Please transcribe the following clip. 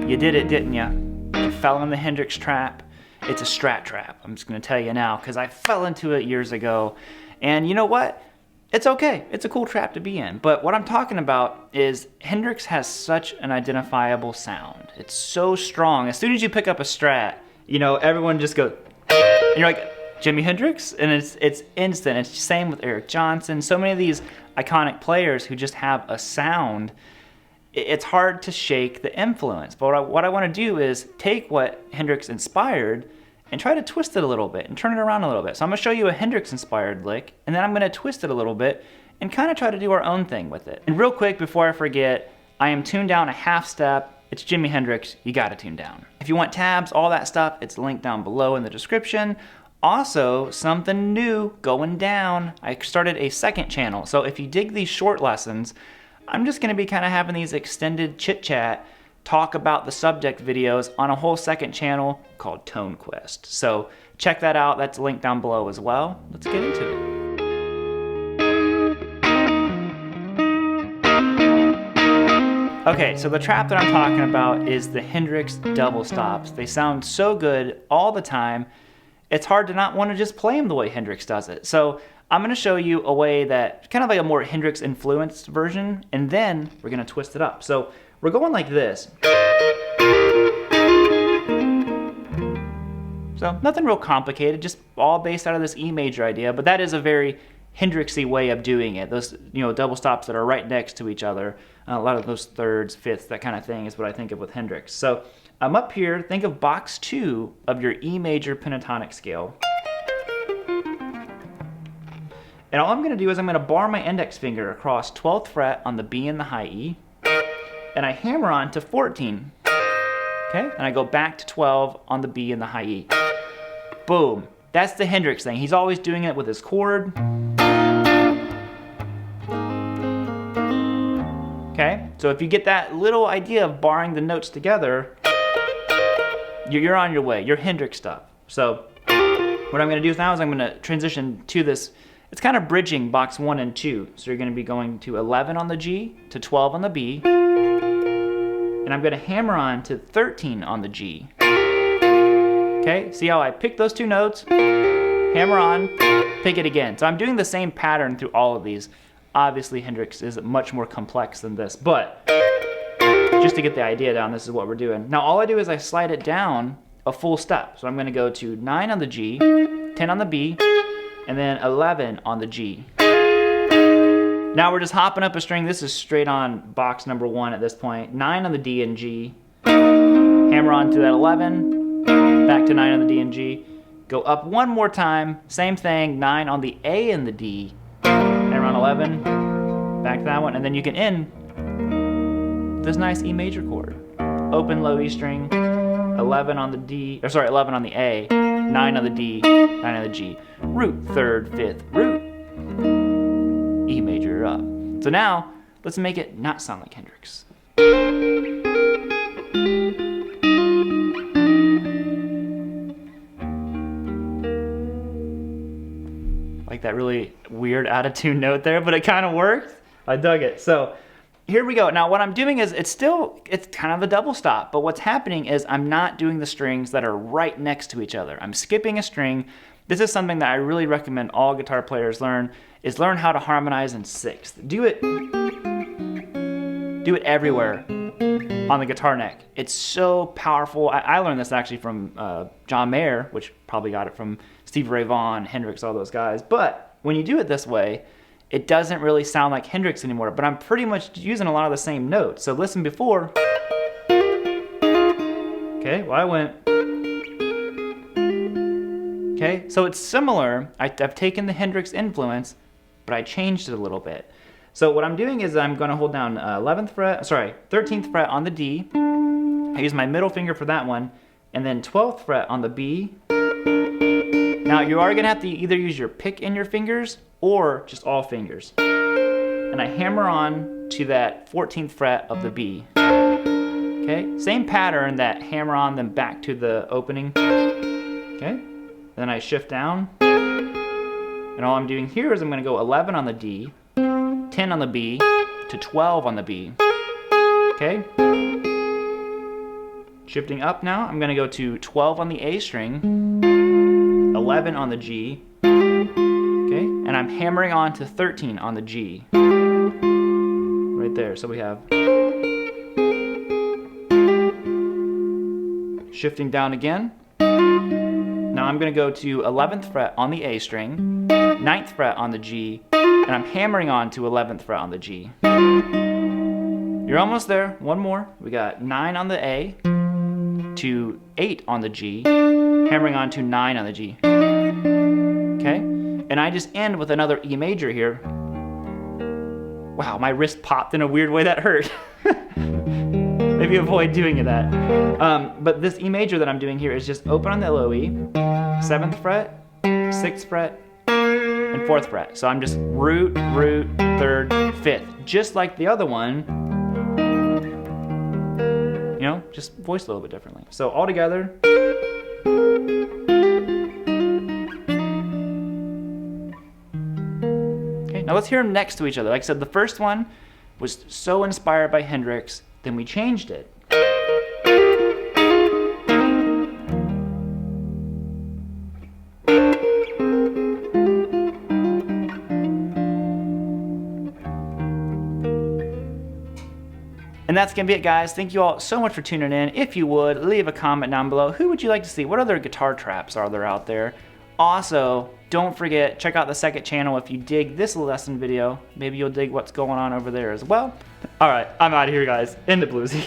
You did it, didn't you? You fell in the Hendrix trap. It's a Strat trap. I'm just gonna tell you now, because I fell into it years ago. And you know what? It's okay. It's a cool trap to be in. But what I'm talking about is Hendrix has such an identifiable sound. It's so strong. As soon as you pick up a Strat, you know, everyone just goes, and you're like, Jimi Hendrix? And it's instant. It's the same with Eric Johnson. So many of these iconic players who just have a sound, it's hard to shake the influence. But what I want to do is take what Hendrix inspired and try to twist it a little bit and turn it around a little bit. So I'm going to show you a Hendrix inspired lick, and then I'm going to twist it a little bit and kind of try to do our own thing with it. And real quick, before I forget, I am tuned down a half step. It's Jimi Hendrix. You got to tune down. If you want tabs, all that stuff, it's linked down below in the description. Also, something new going down. I started a second channel. So if you dig these short lessons, I'm just going to be kind of having these extended chit chat, talk about the subject videos on a whole second channel called Tone Quest. So check that out. That's linked down below as well. Let's get into it. Okay, so the trap that I'm talking about is the Hendrix double stops. They sound so good all the time. It's hard to not want to just play them the way Hendrix does it. So I'm going to show you a way that, kind of like a more Hendrix influenced version, and then we're going to twist it up. So we're going like this. So nothing real complicated, just all based out of this E major idea, but that is a very Hendrixy way of doing it. Those, you know, double stops that are right next to each other. A lot of those thirds, fifths, that kind of thing is what I think of with Hendrix. So I'm up here, think of box 2 of your E major pentatonic scale. And all I'm going to do is I'm going to bar my index finger across 12th fret on the B and the high E, and I hammer on to 14. Okay? And I go back to 12 on the B and the high E. Boom. That's the Hendrix thing. He's always doing it with his chord. Okay? So if you get that little idea of barring the notes together, you're on your way. You're Hendrix stuff. So what I'm going to do now is I'm going to transition to this. It's kind of bridging box 1 and 2. So you're going to be going to 11 on the G, to 12 on the B, and I'm going to hammer on to 13 on the G. Okay, see how I pick those two notes, hammer on, pick it again. So I'm doing the same pattern through all of these. Obviously Hendrix is much more complex than this, but just to get the idea down, this is what we're doing. Now all I do is I slide it down a full step. So I'm going to go to 9 on the G, 10 on the B, and then 11 on the G. Now we're just hopping up a string. This is straight on box number 1 at this point. 9 on the D and G. Hammer on to that 11. Back to 9 on the D and G. Go up one more time. Same thing. 9 on the A and the D. Hammer on 11. Back to that one. And then you can end this nice E major chord. Open low E string. 11 on the D. Or sorry, 11 on the A. 9 on the D, 9 on the G, root, 3rd, 5th, root, E major up. So now, let's make it not sound like Hendrix. Like that really weird out of tune note there, but it kind of worked. I dug it. So here we go. Now what I'm doing is it's kind of a double stop, but what's happening is I'm not doing the strings that are right next to each other. I'm skipping a string. This is something that I really recommend all guitar players learn how to harmonize in sixth. Do it everywhere on the guitar neck. It's so powerful. I learned this actually from John Mayer, which probably got it from Stevie Ray Vaughan, Hendrix, all those guys. But when you do it this way, it doesn't really sound like Hendrix anymore, but I'm pretty much using a lot of the same notes. So listen before. Okay, well I went. Okay, so it's similar. I've taken the Hendrix influence, but I changed it a little bit. So what I'm doing is I'm going to hold down 13th fret on the D. I use my middle finger for that one, and then 12th fret on the B. Now you are going to have to either use your pick in your fingers or just all fingers. And I hammer on to that 14th fret of the B. Okay, same pattern, that hammer on, then back to the opening. Okay, then I shift down. And all I'm doing here is I'm going to go 11 on the D, 10 on the B, to 12 on the B. Okay? Shifting up now, I'm gonna go to 12 on the A string, 11 on the G, okay? And I'm hammering on to 13 on the G. Right there, so we have. Shifting down again. Now I'm gonna go to 11th fret on the A string, 9th fret on the G, and I'm hammering on to 11th fret on the G. You're almost there, one more. We got 9 on the A, to 8 on the G, hammering on to 9 on the G. Okay? And I just end with another E major here. Wow, my wrist popped in a weird way, that hurt. Maybe avoid doing that. But this E major that I'm doing here is just open on the LOE, 7th fret, 6th fret, and 4th fret. So I'm just root, root, 3rd, 5th. Just like the other one, you know, just voice a little bit differently. So all together. Okay, now let's hear them next to each other. Like I said, the first one was so inspired by Hendrix, then we changed it. And that's gonna be it, guys. Thank you all so much for tuning in. If you would, leave a comment down below. Who would you like to see? What other guitar traps are there out there? Also, don't forget, check out the second channel if you dig this lesson video. Maybe you'll dig what's going on over there as well. All right, I'm out of here, guys. In the bluesy.